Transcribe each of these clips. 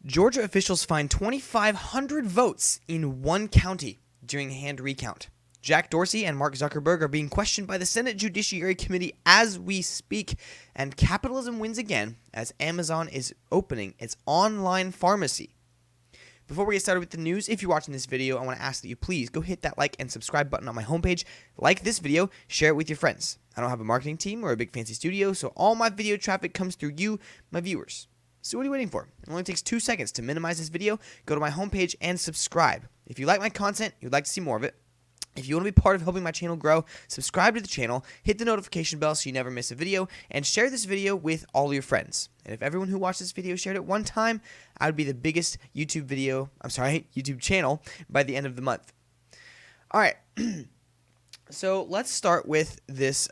Georgia officials find 2,500 votes in one county during a hand recount. Jack Dorsey and Mark Zuckerberg are being questioned by the Senate Judiciary Committee as we speak, and capitalism wins again as Amazon is opening its online pharmacy. Before we get started with the news, if you're watching this video, I want to ask that you please go hit that like and subscribe button on my homepage. Like this video, share it with your friends. I don't have a marketing team or a big fancy studio, so all my video traffic comes through you, my viewers. So what are you waiting for? It only takes 2 seconds to minimize this video. Go to my homepage and subscribe. If you like my content, you'd like to see more of it. If you want to be part of helping my channel grow, subscribe to the channel, hit the notification bell so you never miss a video, and share this video with all your friends. And if everyone who watched this video shared it one time, I would be the biggest YouTube channel by the end of the month. All right. So let's start with this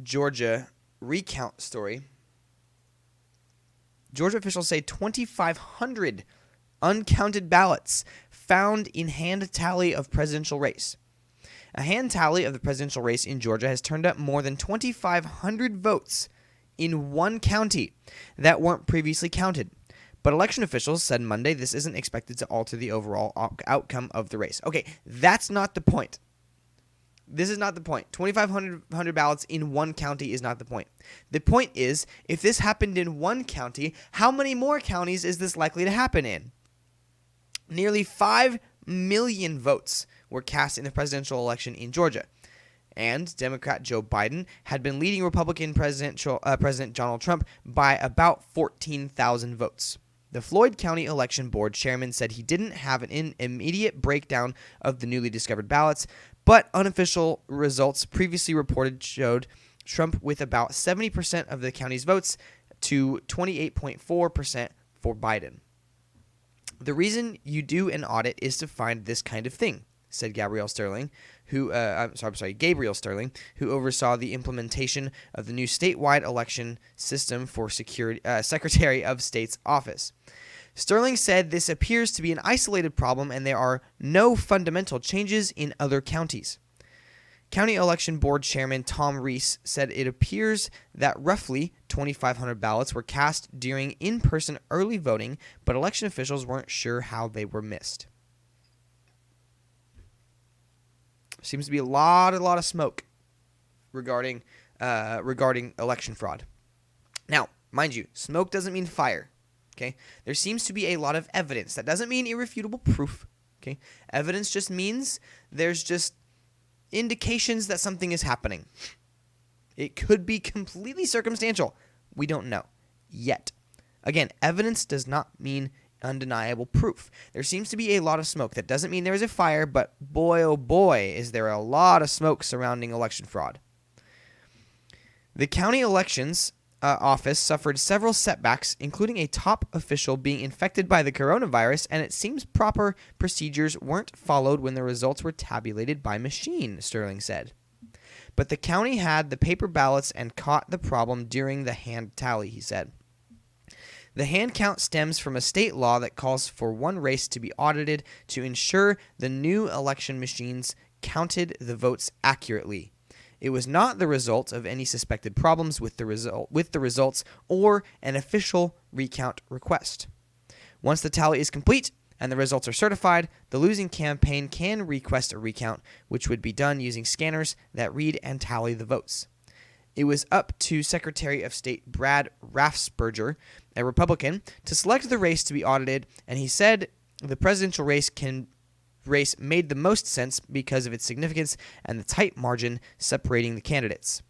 Georgia recount story. Georgia officials say 2,500 uncounted ballots found in hand tally of presidential race. A hand tally of the presidential race in Georgia has turned up more than 2,500 votes in one county that weren't previously counted. But election officials said Monday this isn't expected to alter the overall outcome of the race. Okay, that's not the point. This is not the point. 2,500 ballots in one county is not the point. The point is, if this happened in one county, how many more counties is this likely to happen in? Nearly 5 million votes were cast in the presidential election in Georgia. And Democrat Joe Biden had been leading Republican President Donald Trump by about 14,000 votes. The Floyd County Election Board chairman said he didn't have an immediate breakdown of the newly discovered ballots, but unofficial results previously reported showed Trump with about 70% of the county's votes to 28.4% for Biden. The reason you do an audit is to find this kind of thing, said Gabriel Sterling, who oversaw the implementation of the new statewide election system for Secretary of State's office. Sterling said this appears to be an isolated problem and there are no fundamental changes in other counties. County Election Board Chairman Tom Reese said it appears that roughly 2,500 ballots were cast during in-person early voting, but election officials weren't sure how they were missed. Seems to be a lot of smoke regarding election fraud. Now, mind you, smoke doesn't mean fire. Okay, there seems to be a lot of evidence. That doesn't mean irrefutable proof. Okay, evidence just means there's just indications that something is happening. It could be completely circumstantial. We don't know yet. Again, evidence does not mean undeniable proof. There seems to be a lot of smoke. That doesn't mean there is a fire, but boy, oh boy, is there a lot of smoke surrounding election fraud. The county elections office suffered several setbacks, including a top official being infected by the coronavirus, and it seems proper procedures weren't followed when the results were tabulated by machine, Sterling said. But the county had the paper ballots and caught the problem during the hand tally, he said. The hand count stems from a state law that calls for one race to be audited to ensure the new election machines counted the votes accurately. It was not the result of any suspected problems with the results or an official recount request. Once the tally is complete and the results are certified, the losing campaign can request a recount, which would be done using scanners that read and tally the votes. It was up to Secretary of State Brad Raffensperger, a Republican, to select the race to be audited, and he said the presidential race made the most sense because of its significance and the tight margin separating the candidates.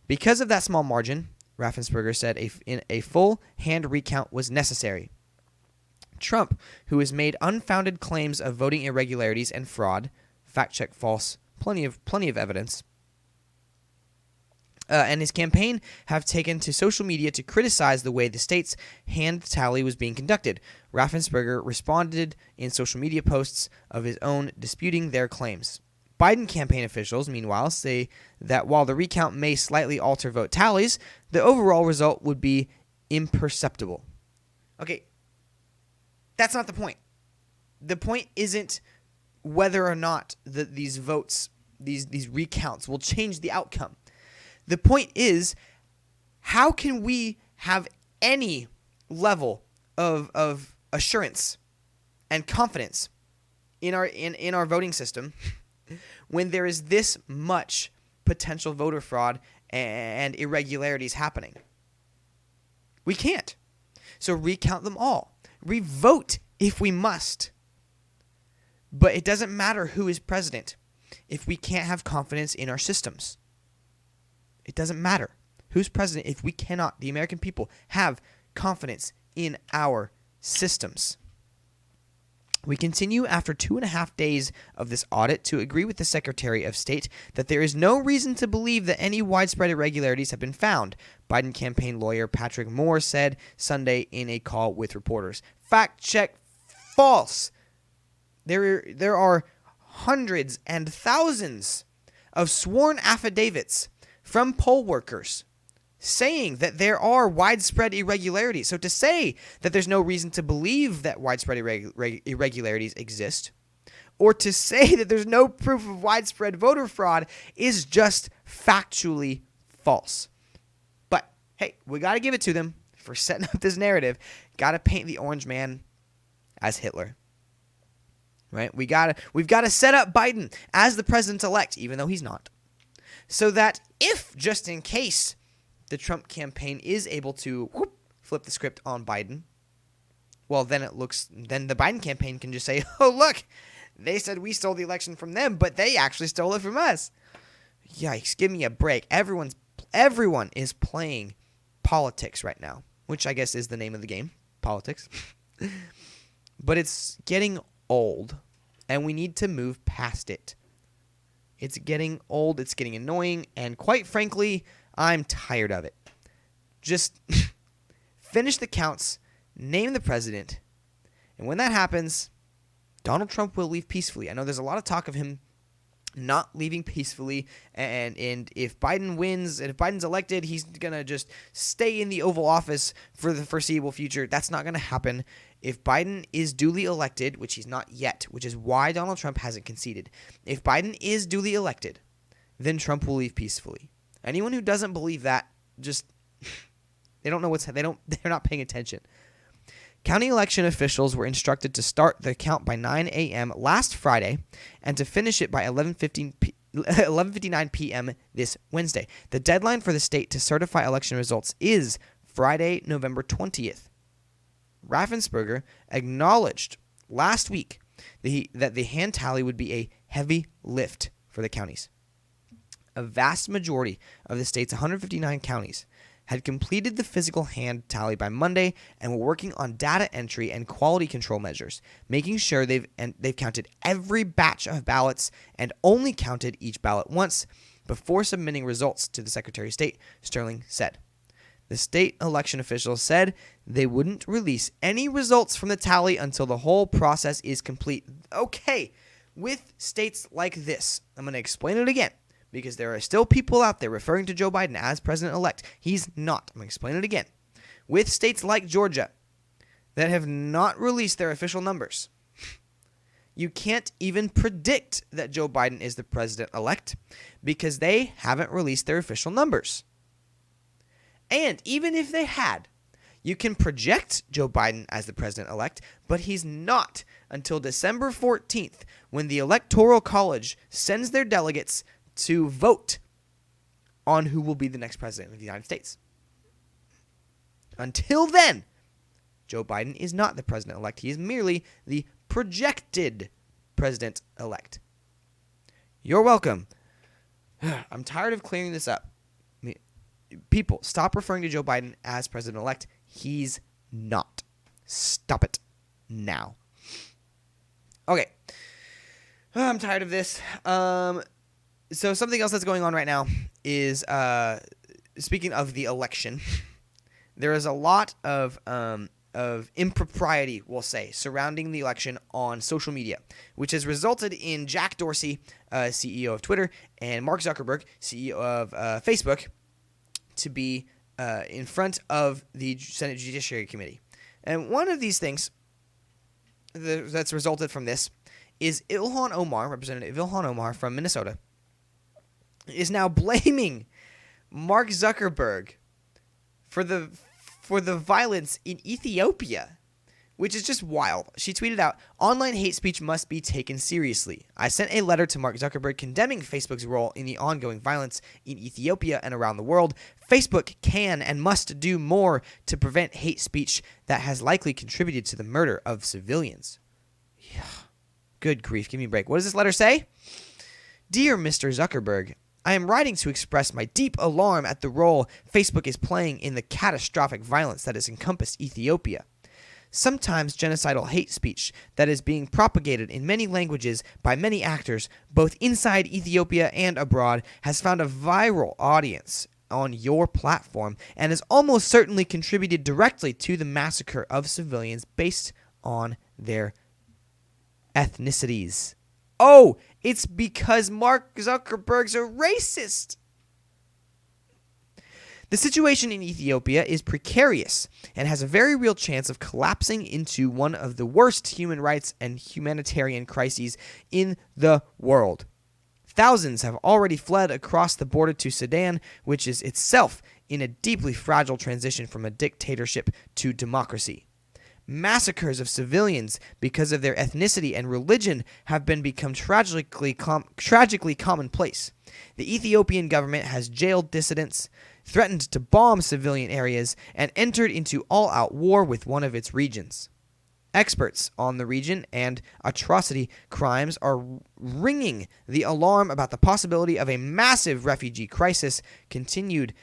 Because of that small margin, Raffensperger said a full hand recount was necessary. Trump, who has made unfounded claims of voting irregularities and fraud, fact check false, plenty of evidence, and his campaign have taken to social media to criticize the way the state's hand tally was being conducted. Raffensperger responded in social media posts of his own disputing their claims. Biden campaign officials, meanwhile, say that while the recount may slightly alter vote tallies, the overall result would be imperceptible. Okay, that's not the point. The point isn't whether or not these votes, these recounts will change the outcome. The point is, how can we have any level of assurance and confidence in our voting system when there is this much potential voter fraud and irregularities happening? We can't. So recount them all. Revote if we must. But it doesn't matter who is president if we can't have confidence in our systems. It doesn't matter who's president if we cannot, the American people, have confidence in our systems. We continue after 2.5 days of this audit to agree with the Secretary of State that there is no reason to believe that any widespread irregularities have been found, Biden campaign lawyer Patrick Moore said Sunday in a call with reporters. Fact check, false. There are hundreds and thousands of sworn affidavits from poll workers saying that there are widespread irregularities. So to say that there's no reason to believe that widespread irregularities exist, or to say that there's no proof of widespread voter fraud, is just factually false. But hey, we got to give it to them for setting up this narrative. Got to paint the orange man as Hitler. Right? We've got to set up Biden as the president-elect, even though he's not, so that if, just in case, the Trump campaign is able to flip the script on Biden, well, then the Biden campaign can just say, oh, look, they said we stole the election from them, but they actually stole it from us. Yikes, give me a break. Everyone is playing politics right now, which I guess is the name of the game, politics. But it's getting old, and we need to move past it. It's getting old, it's getting annoying, and quite frankly, I'm tired of it. Just finish the counts, name the president, and when that happens, Donald Trump will leave peacefully. I know there's a lot of talk of him not leaving peacefully, and if Biden wins, and if Biden's elected, he's going to just stay in the Oval Office for the foreseeable future. That's not going to happen. If Biden is duly elected, which he's not yet, which is why Donald Trump hasn't conceded, if Biden is duly elected, then Trump will leave peacefully. Anyone who doesn't believe that, just they're not paying attention. County election officials were instructed to start the count by 9 a.m. last Friday and to finish it by 11:59 p.m. this Wednesday. The deadline for the state to certify election results is Friday, November 20th. Raffensperger acknowledged last week that the hand tally would be a heavy lift for the counties. A vast majority of the state's 159 counties had completed the physical hand tally by Monday and were working on data entry and quality control measures, making sure they've counted every batch of ballots and only counted each ballot once before submitting results to the Secretary of State, Sterling said. The state election officials said they wouldn't release any results from the tally until the whole process is complete. Okay, with states like this, I'm going to explain it again, because there are still people out there referring to Joe Biden as president-elect. He's not. I'm going to explain it again. With states like Georgia that have not released their official numbers, you can't even predict that Joe Biden is the president-elect because they haven't released their official numbers. And even if they had, you can project Joe Biden as the president-elect, but he's not until December 14th when the Electoral College sends their delegates to vote on who will be the next president of the United States. Until then, Joe Biden is not the president-elect. He is merely the projected president-elect. You're welcome. I'm tired of clearing this up. People, stop referring to Joe Biden as president-elect. He's not. Stop it now. Okay. I'm tired of this. So something else that's going on right now is, speaking of the election, there is a lot of impropriety, we'll say, surrounding the election on social media, which has resulted in Jack Dorsey, CEO of Twitter, and Mark Zuckerberg, CEO of Facebook, to be in front of the Senate Judiciary Committee. And one of these things that's resulted from this is Representative Ilhan Omar from Minnesota, is now blaming Mark Zuckerberg for the violence in Ethiopia, which is just wild. She tweeted out, "Online hate speech must be taken seriously. I sent a letter to Mark Zuckerberg condemning Facebook's role in the ongoing violence in Ethiopia and around the world. Facebook can and must do more to prevent hate speech that has likely contributed to the murder of civilians." Yeah. Good grief, give me a break. What does this letter say? "Dear Mr. Zuckerberg, I am writing to express my deep alarm at the role Facebook is playing in the catastrophic violence that has encompassed Ethiopia. Sometimes genocidal hate speech that is being propagated in many languages by many actors, both inside Ethiopia and abroad, has found a viral audience on your platform and has almost certainly contributed directly to the massacre of civilians based on their ethnicities." Oh, it's because Mark Zuckerberg's a racist. The situation in Ethiopia is precarious and has a very real chance of collapsing into one of the worst human rights and humanitarian crises in the world. Thousands have already fled across the border to Sudan, which is itself in a deeply fragile transition from a dictatorship to democracy. Massacres of civilians because of their ethnicity and religion have become tragically commonplace. The Ethiopian government has jailed dissidents, threatened to bomb civilian areas, and entered into all-out war with one of its regions. Experts on the region and atrocity crimes are ringing the alarm about the possibility of a massive refugee crisis, continued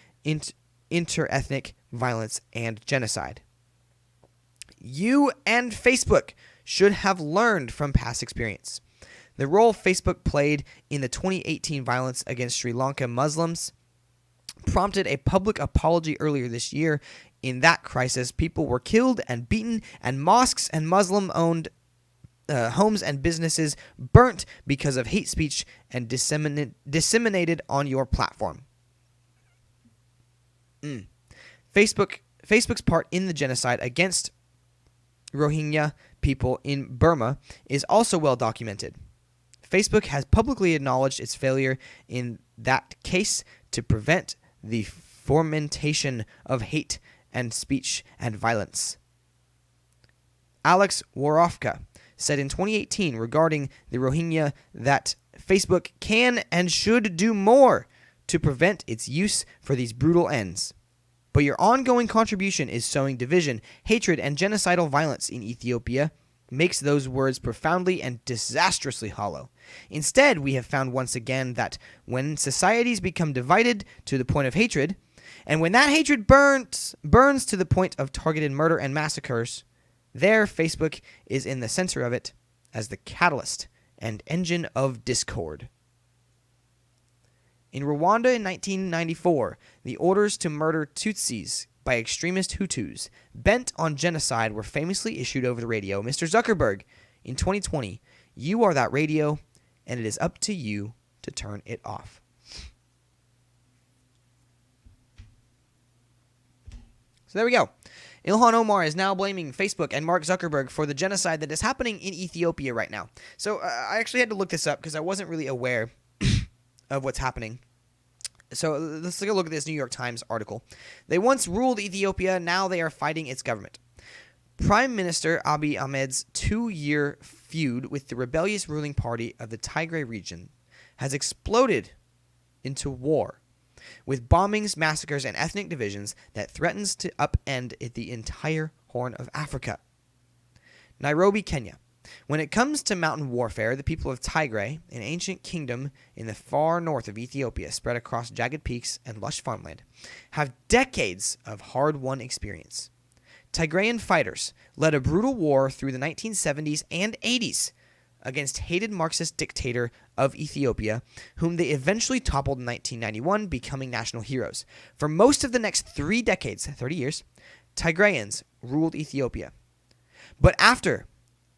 inter-ethnic violence, and genocide. You and Facebook should have learned from past experience. The role Facebook played in the 2018 violence against Sri Lanka Muslims prompted a public apology earlier this year. In that crisis, people were killed and beaten, and mosques and Muslim-owned homes and businesses burnt because of hate speech and disseminated on your platform. Facebook's part in the genocide against Rohingya people in Burma is also well documented. Facebook has publicly acknowledged its failure in that case to prevent the fomentation of hate and speech and violence. Alex Warofka said in 2018 regarding the Rohingya that Facebook can and should do more to prevent its use for these brutal ends. But your ongoing contribution is sowing division, hatred, and genocidal violence in Ethiopia makes those words profoundly and disastrously hollow. Instead, we have found once again that when societies become divided to the point of hatred, and when that hatred burns to the point of targeted murder and massacres, there Facebook is in the center of it as the catalyst and engine of discord. In Rwanda in 1994, the orders to murder Tutsis by extremist Hutus bent on genocide were famously issued over the radio. Mr. Zuckerberg, in 2020, you are that radio, and it is up to you to turn it off. So there we go. Ilhan Omar is now blaming Facebook and Mark Zuckerberg for the genocide that is happening in Ethiopia right now. So I actually had to look this up because I wasn't really aware of what's happening. So let's take a look at this New York Times article. They once ruled Ethiopia, now they are fighting its government. Prime Minister Abiy Ahmed's 2-year feud with the rebellious ruling party of the Tigray region has exploded into war, with bombings, massacres, and ethnic divisions that threatens to upend the entire Horn of Africa. Nairobi, Kenya. When it comes to mountain warfare, the people of Tigray, an ancient kingdom in the far north of Ethiopia spread across jagged peaks and lush farmland, have decades of hard-won experience. Tigrayan fighters led a brutal war through the 1970s and 80s against hated Marxist dictator of Ethiopia, whom they eventually toppled in 1991, becoming national heroes. For most of the next 3 decades, 30 years, Tigrayans ruled Ethiopia. But after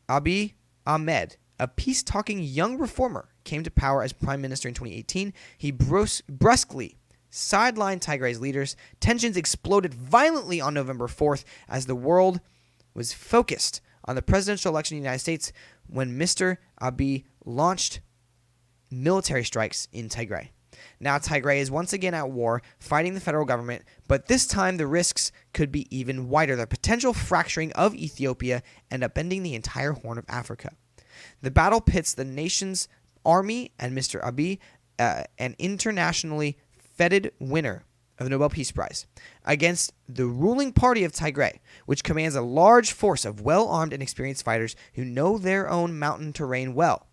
Abiy Ahmed, a peace-talking young reformer, came to power as prime minister in 2018, he brusquely sidelined Tigray's leaders. Tensions exploded violently on November 4th as the world was focused on the presidential election in the United States when Mr. Abiy launched military strikes in Tigray. Now Tigray is once again at war, fighting the federal government, but this time the risks could be even wider. The potential fracturing of Ethiopia and upending the entire Horn of Africa. The battle pits the nation's army and Mr. Abiy, an internationally feted winner of the Nobel Peace Prize, against the ruling party of Tigray, which commands a large force of well-armed and experienced fighters who know their own mountain terrain well.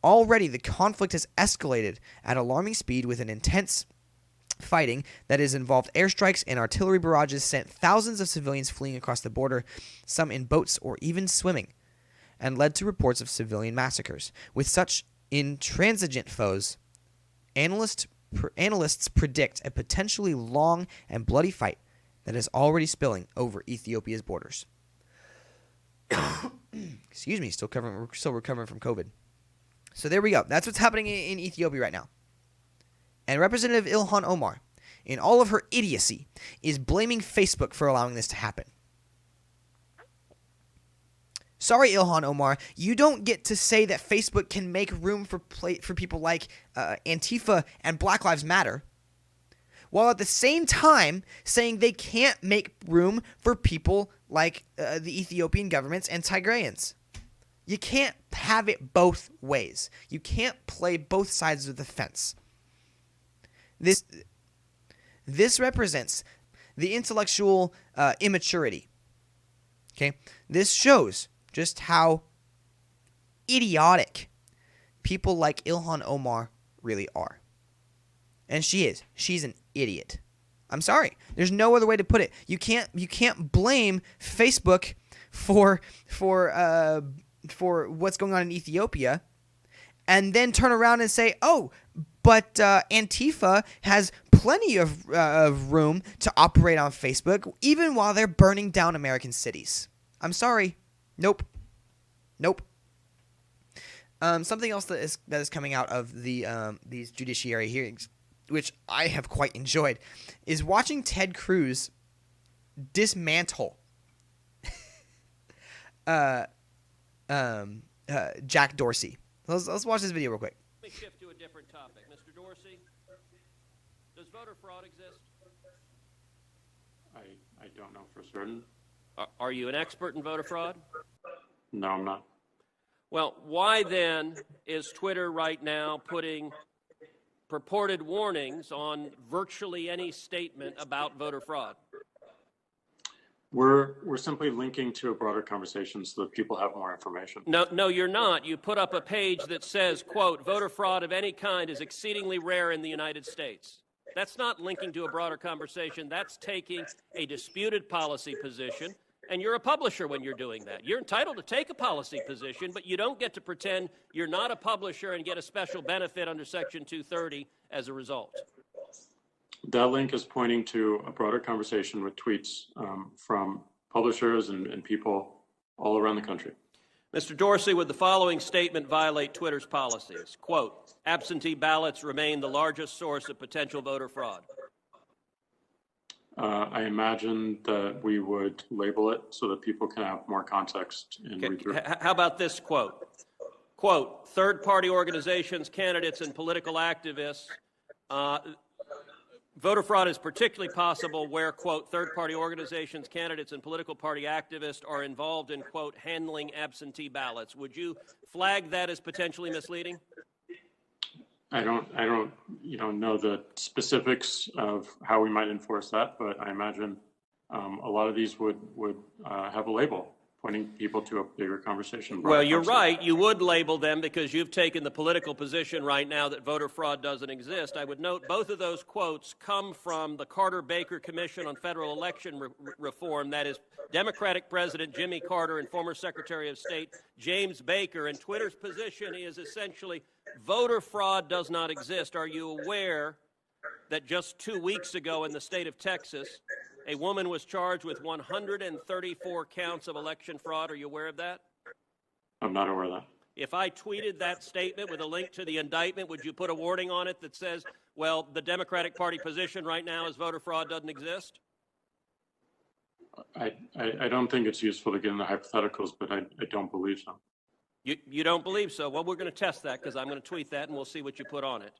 Already, the conflict has escalated at alarming speed with an intense fighting that has involved airstrikes and artillery barrages, sent thousands of civilians fleeing across the border, some in boats or even swimming, and led to reports of civilian massacres. With such intransigent foes, analysts predict a potentially long and bloody fight that is already spilling over Ethiopia's borders. Excuse me, still recovering from COVID. So there we go. That's what's happening in Ethiopia right now. And Representative Ilhan Omar, in all of her idiocy, is blaming Facebook for allowing this to happen. Sorry, Ilhan Omar, you don't get to say that Facebook can make room for people like Antifa and Black Lives Matter, while at the same time saying they can't make room for people like the Ethiopian governments and Tigrayans. You can't have it both ways. You can't play both sides of the fence. This represents the intellectual immaturity. Okay? This shows just how idiotic people like Ilhan Omar really are. And she is. She's an idiot. I'm sorry. There's no other way to put it. You can't blame Facebook for what's going on in Ethiopia and then turn around and say, "Oh, but Antifa has plenty of room to operate on Facebook even while they're burning down American cities." I'm sorry. Nope. Something else that is coming out of these judiciary hearings, which I have quite enjoyed, is watching Ted Cruz dismantle Jack Dorsey. Let's watch this video real quick. Let me shift to a different topic. Mr. Dorsey, does voter fraud exist? I don't know for certain. Are you an expert in voter fraud? No, I'm not. Well, why then is Twitter right now putting purported warnings on virtually any statement about voter fraud? We're simply linking to a broader conversation so that people have more information. No, you're not. You put up a page that says, quote, voter fraud of any kind is exceedingly rare in the United States. That's not linking to a broader conversation. That's taking a disputed policy position. And you're a publisher when you're doing that. You're entitled to take a policy position, but you don't get to pretend you're not a publisher and get a special benefit under Section 230 as a result. That link is pointing to a broader conversation with tweets from publishers and people all around the country. Mr. Dorsey, would the following statement violate Twitter's policies? Quote, absentee ballots remain the largest source of potential voter fraud. I imagine that we would label it so that people can have more context and read through. How about this quote? Quote, third-party organizations, candidates, and political activists. Voter fraud is particularly possible where, quote, third-party organizations, candidates, and political party activists are involved in, quote, handling absentee ballots. Would you flag that as potentially misleading? I don't know the specifics of how we might enforce that, but I imagine a lot of these would have a label pointing people to a bigger conversation. Well, you're right. You would label them because you've taken the political position right now that voter fraud doesn't exist. I would note both of those quotes come from the Carter-Baker Commission on Federal Election Reform. That is Democratic President Jimmy Carter and former Secretary of State James Baker. And Twitter's position is essentially voter fraud does not exist. Are you aware that just 2 weeks ago in the state of Texas, a woman was charged with 134 counts of election fraud? Are you aware of that? I'm not aware of that. If I tweeted that statement with a link to the indictment, would you put a warning on it that says, well, the Democratic Party position right now is voter fraud doesn't exist? I don't think it's useful to get into hypotheticals, but I don't believe so. You don't believe so? Well, we're going to test that because I'm going to tweet that and we'll see what you put on it.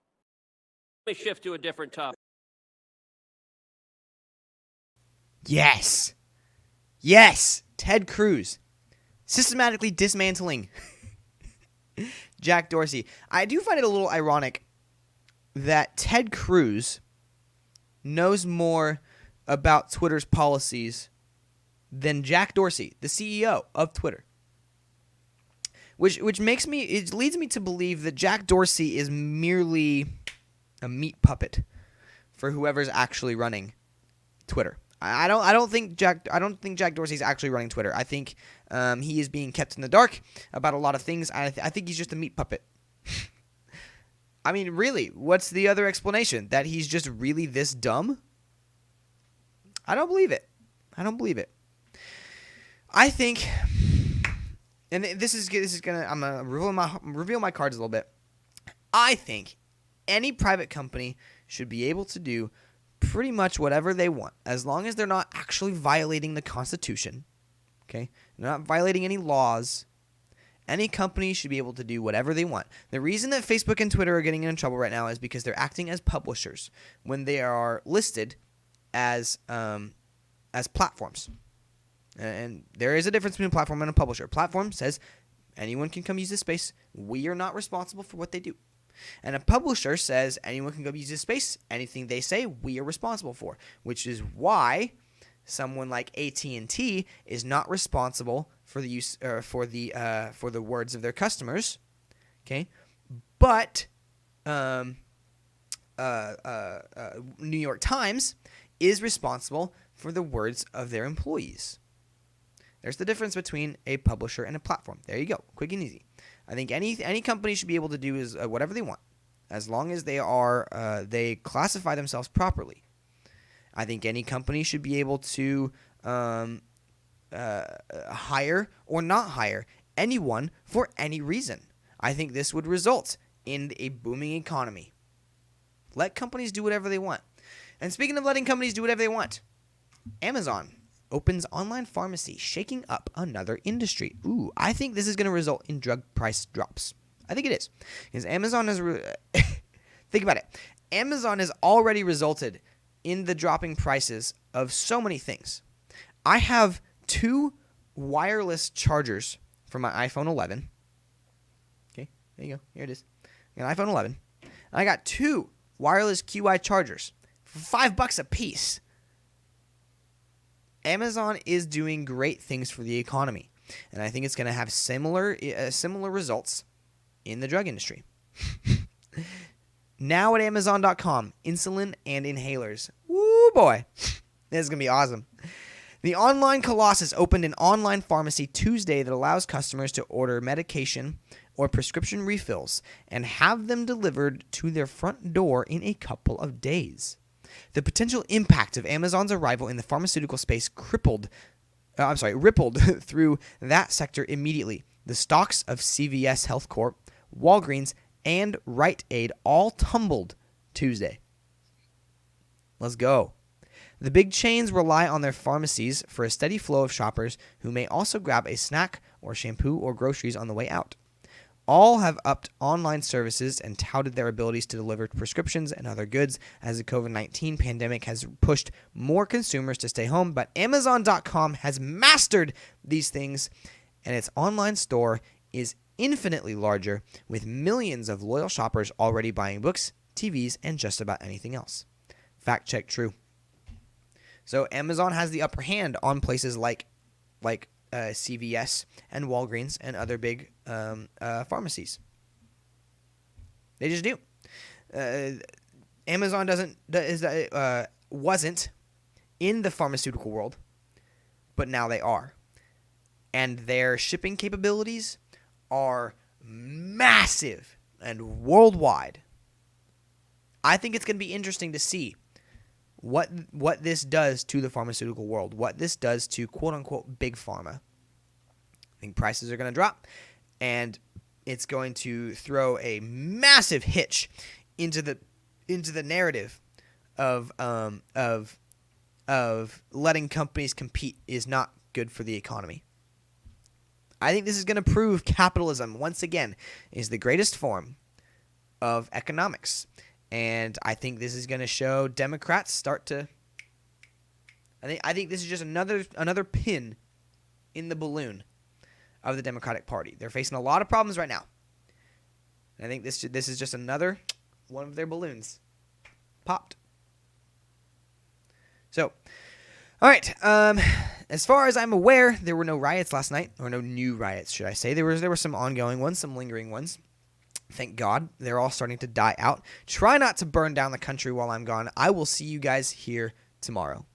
me shift to a different topic. Yes. Yes. Ted Cruz systematically dismantling Jack Dorsey. I do find it a little ironic that Ted Cruz knows more about Twitter's policies than Jack Dorsey, the CEO of Twitter. Which leads me to believe that Jack Dorsey is merely a meat puppet for whoever's actually running Twitter. I don't think Jack Dorsey's actually running Twitter. I think he is being kept in the dark about a lot of things. I think he's just a meat puppet. I mean, really, what's the other explanation? That he's just really this dumb? I don't believe it. I think, and this is gonna, I'm gonna reveal my cards a little bit. I think any private company should be able to do pretty much whatever they want, as long as they're not actually violating the Constitution. Okay, they're not violating any laws. Any company should be able to do whatever they want. The reason that Facebook and Twitter are getting in trouble right now is because they're acting as publishers when they are listed as platforms. And there is a difference between a platform and a publisher. A platform says anyone can come use this space. We are not responsible for what they do. And a publisher says anyone can go use this space. Anything they say, we are responsible for. Which is why someone like AT&T is not responsible for the use for the words of their customers. Okay, but New York Times is responsible for the words of their employees. There's the difference between a publisher and a platform. There you go. Quick and easy. I think any company should be able to do is whatever they want, as long as they classify themselves properly. I think any company should be able to hire or not hire anyone for any reason. I think this would result in a booming economy. Let companies do whatever they want. And speaking of letting companies do whatever they want, Amazon opens online pharmacy, shaking up another industry. Ooh, I think this is going to result in drug price drops. I think it is. Because Amazon has... think about it. Amazon has already resulted in the dropping prices of so many things. I have 2 wireless chargers for my iPhone 11. Okay, there you go. Here it is. I got an iPhone 11. I got 2 wireless QI chargers for $5 a piece. Amazon is doing great things for the economy, and I think it's going to have similar results in the drug industry. Now at Amazon.com, insulin and inhalers. Woo boy, this is going to be awesome. The online colossus opened an online pharmacy Tuesday that allows customers to order medication or prescription refills and have them delivered to their front door in a couple of days. The potential impact of Amazon's arrival in the pharmaceutical space rippled through that sector immediately. The stocks of CVS Health Corp, Walgreens, and Rite Aid all tumbled Tuesday. Let's go. The big chains rely on their pharmacies for a steady flow of shoppers who may also grab a snack or shampoo or groceries on the way out. All have upped online services and touted their abilities to deliver prescriptions and other goods as the COVID-19 pandemic has pushed more consumers to stay home, but Amazon.com has mastered these things, and its online store is infinitely larger, with millions of loyal shoppers already buying books, TVs, and just about anything else. Fact check true. So Amazon has the upper hand on places like CVS and Walgreens and other big pharmacies. They just do. Amazon wasn't in the pharmaceutical world, but now they are. And their shipping capabilities are massive and worldwide. I think it's going to be interesting to see what this does to the pharmaceutical world, what this does to quote-unquote big pharma. I think prices are going to drop, and it's going to throw a massive hitch into the narrative of letting companies compete is not good for the economy. I think this is going to prove capitalism, once again, is the greatest form of economics. And I think this is going to show Democrats start to. I think this is just another pin in the balloon of the Democratic Party. They're facing a lot of problems right now. And I think this is just another one of their balloons popped. So, all right. As far as I'm aware, there were no riots last night, or no new riots, should I say? There were some ongoing ones, some lingering ones. Thank God, they're all starting to die out. Try not to burn down the country while I'm gone. I will see you guys here tomorrow.